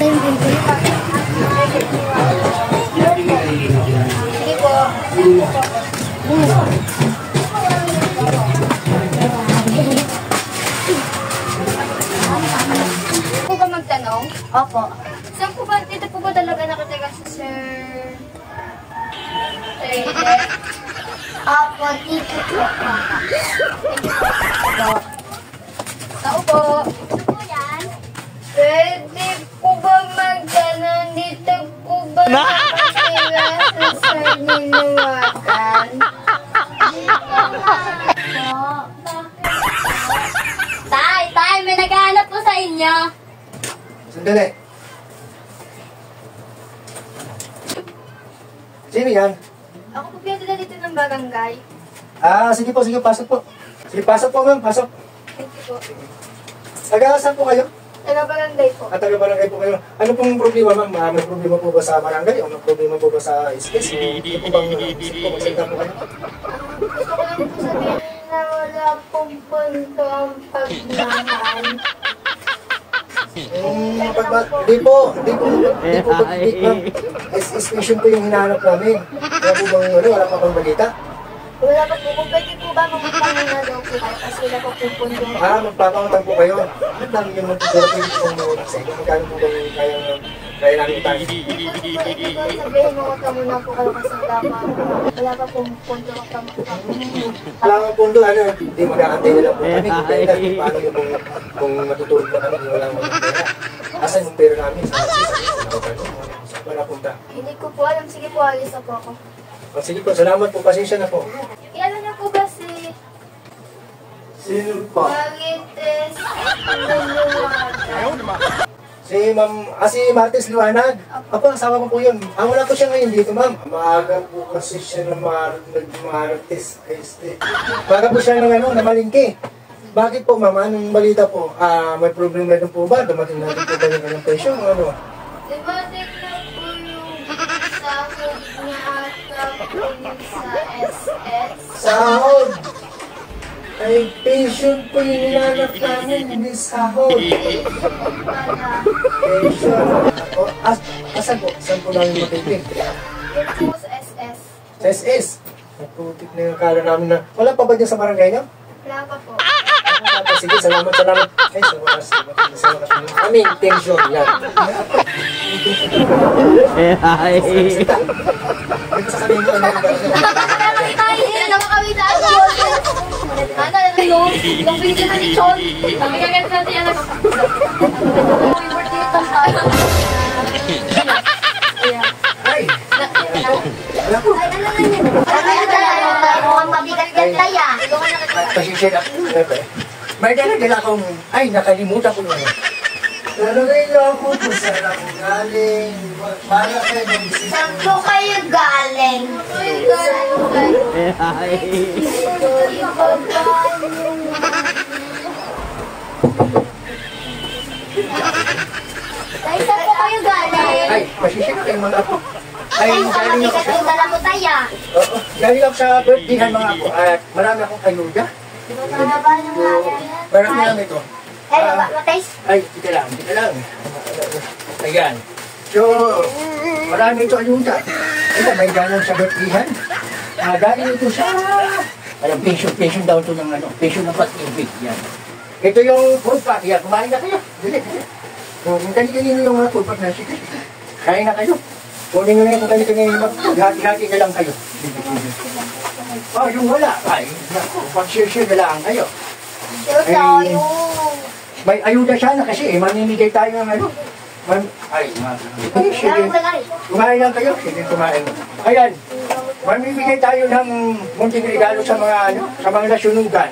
Sige po. Po ba magtanong? Opo. Saan po ba, dito po ba talaga nakatira si Sir Opo, dito po. Tao po. Ano yan? Pwede po ba magtanong dito po ba nakatira si Sir Ninuwakan? Tay, may naghahanap po sa inyo. Sandali. Sino yan? Ako po pinadala dito ng barangay. Sige po, pasok po. Sige, pasok po ma'am, pasok. Thank you po. Taga-saan po kayo? Taga-barangay po. Taga-barangay po kayo. Ano pong problema ma'am? May problema po ba sa barangay o may problema po ba sa space? Hindi po bang magsalita po kayo? Gusto ko lang po sabihin na wala pong punto ang pagmamahal. Hindi po, ma'am. Station po yung hinahanap namin. Wala po bang, wala pa bang balita? Wala pa po. Kung pwede po ba magpapangin na daw po kayo kasi wala pa po punto. Magpapangutang po kayo. Ang dami yung magtuturo po yung mga sa inyo. Magkano po bang kaya namin tayo? Pwede ko sabihin mo ka muna po kayo kasi wala pa pong punto Wala kang pundo, hindi magkakantay na lang po kami. Dahil paano yung kung matutulog na kami, wala mo ng pera. Asan yung pera namin? Wala punta. Hindi ko po alam. Sige po, alis na po ako. Sige po, salamat po. Pasensya na po. Ilan na po ba si Sino po? Marites Luluwagan? Si Martes Liwanag. Apo, asawa ko po yun. Wala po siya ngayon dito, ma'am. Maaga po kasi siya ng Martes. Maaga po siya ng namalingki. Bakit po, ma'am? Anong balita po? May problema rin po ba? Dumating natin po ba yung kanyang presyo? Ano? Dumating na po yung sahod niya ata po yung sa SS. Sahod! Ay, pension po yung nilalap namin, hindi sahod. Pension. Asan po? Saan po namin matipin? Yun po sa SS. Sa SS. Naputik na yung kala namin na... Wala pa ba dyan sa barangay niyo? Wala pa po. Sige, salamat. Ay, sa wakas. Kami, pension. Yan. Sa kanino ano yung binigyan na ni Chon. Sabi ka ganito natin yan. Ay! Mukhang mabigat yan, Tay, ah. Pasensya na. May dala akong... Ay, nakalimutan ko yun. Lalagay lang ako kung saan ako galing. Para kayo mag-isip. Saan po kayo galing? Tay, saan po kayo galing? Ay, pasensya na kayong mga apo. Ay, Ay, mukhang galing ako mabigat sa... yung dala mo, Tay, ah. Oo, galing ako sa birthday ng mga apo. At marami akong ayuda. Marami ito. Ay, tika lang. Ayan. So, marami ito ayuda. Ito, may galang sa birthday-han. Galing ito sa... Alam, pension daw ito ng pension ng pag-ibig. Yan. Ito yung food pack. Yan, kumain na kayo. Dili. Kung kanino yung mga food pack na sige. Kain na kayo. Kunin nyo na kung kanino hati-hati na lang kayo. Yung wala. Ay, pag-share na lang kayo. May ayuda sana kasi mamimigay tayo ng sige. Kumain lang kayo. Sige, kumain. Ayan. Mamimigay tayo ng munting regalo sa mga sa mga nasunugan.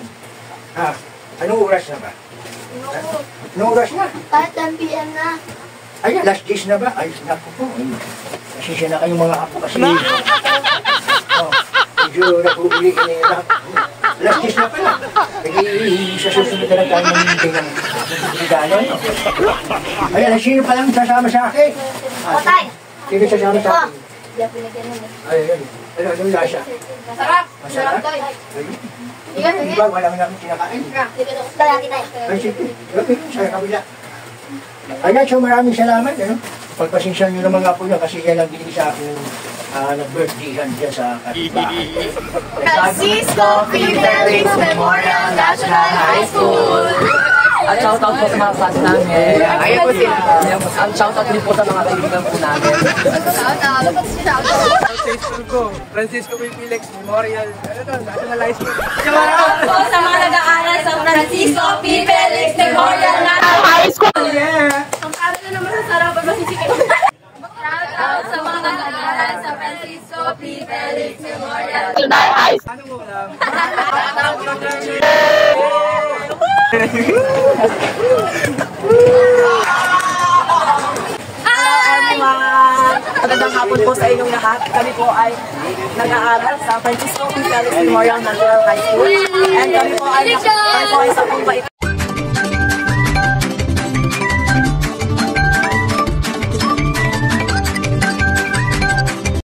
Anong oras na ba? Anong oras na? Kahit ang PM na. Ayan, last days na ba? Ay, naku po. Pasensya na kayong mga apo kasi medyo nakuuli ka na yung last days na pala. Sa susunod na lang tayo mamimigay ng regalo. Ayan, sino pa lang sasama sa akin? Tay. Sino sasama sa akin? Hindi ako pinagyan nun eh. Ayan. Anong lasa? Masarap. Masarap? Di ba, wala mo na akong kinakain? Dala natin, Tay. Ay, sige. Lapit sa kabila. Ayan, so maraming salamat. Ano? Pagpasensya nyo ng mga po nyo kasi yan lang binigay sa akin nag-birthdayhan dyan sa kapitbahay. Francisco P. Felix Memorial National High School. At shoutout po sa mga fans namin. Ayan po sila. Ang shoutout din po sa mga kaibigan po namin. Shoutout. Sa school ko, Francisco P. Felix Memorial, National High School. Shoutout po sa mga nag-aaral sa Francisco P. Felix Memorial National High School. Ang para na naman sa sarapan masisikin. Shoutout sa mga nag-aaral sa Francisco P. Felix Memorial Ano mo lang? Magandang hapon po sa inyong lahat. Kami po ay nag-aaral sa Francisco P. Felix Memorial National High School. And kami po ay sa pambait